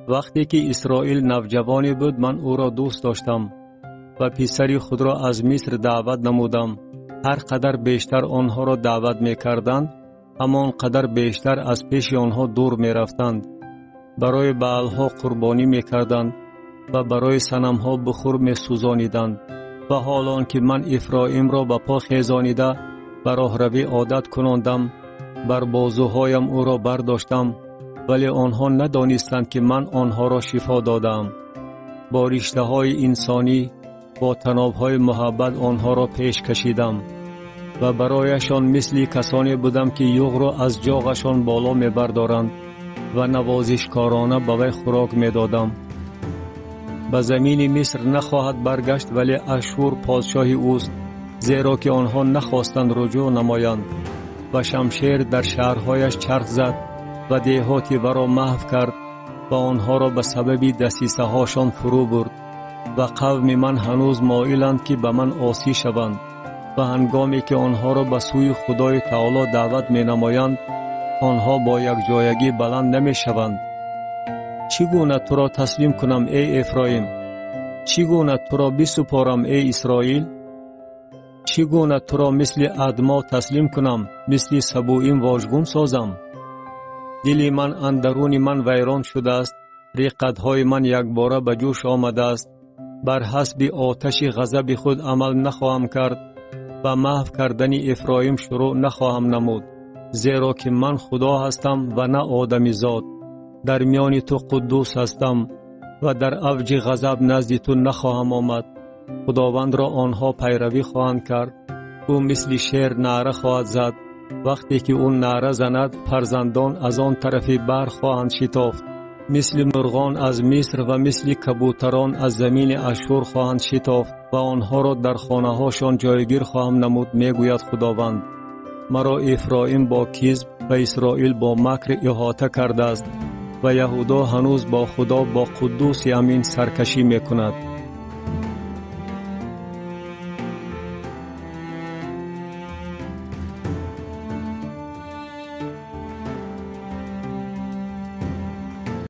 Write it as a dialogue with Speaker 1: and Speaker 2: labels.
Speaker 1: وقتی که اسرائیل نوجوانی بود من او را دوست داشتم و پسری خود را از مصر دعوت نمودم. هر قدر بیشتر آنها را دعوت می کردند همان قدر بیشتر از پیش آنها دور می رفتند. برای بعلها قربانی می کردند و برای صنمها بخور می سوزانیدند. و حالان که من افرایم را به پا خیزانیده به راهروی عادت کناندم، بر بازوهایم او را برداشتم، ولی آنها ندانستند که من آنها را شفا دادم. با رشته های انسانی با تنابهای محبت آنها را پیش کشیدم و برایشان مثل کسانی بودم که یوغ را از جاغشان بالا می بردارند و نوازشکارانه به وی خوراک می دادم. به زمین مصر نخواهد برگشت ولی اشور پادشاه اوست، زیرا که آنها نخواستند رجوع نمایند و شمشیر در شهرهایش چرخ زد و دیهاتی ورا محو کرد و آنها را به سبب دسیسه هاشان فرو برد. و قوم من هنوز مایلند که به من عاصی شوند و هنگامی که آنها را به سوی خدای تعالی دعوت می نمایند آنها با یک جایگی بلند نمی شوند. چگونه تو را تسلیم کنم ای افرایم؟ چگونه تو را بسپارم ای اسرائیل؟ چگونه تو را مثل ادما تسلیم کنم، مثل سبوئیم واژگون سازم؟ دل من اندرون من ویران شده است، رقتهای من یک باره به جوش آمده است. بر حسب آتش غضب خود عمل نخواهم کرد و محو کردن افرایم شروع نخواهم نمود، زیرا که من خدا هستم و نه آدمی زاد. در میان تو قدوس هستم و در اوج غضب نزد تو نخواهم آمد. خداوند را آنها پیروی خواهند کرد. او مثل شیر نعره خواهد زد. وقتی که او نعره زند فرزندان از آن طرف بر خواهند شتافت. مثل مرغان از مصر و مثل کبوتران از زمین اشور خواهند شتافت و آنها را در خانه هاشان جایگیر خواهم نمود، میگوید خداوند. مرا افرایم با کذب و اسرائیل با مکر احاطه کرده است و یهودا هنوز با خدا با قدوس امین سرکشی میکند.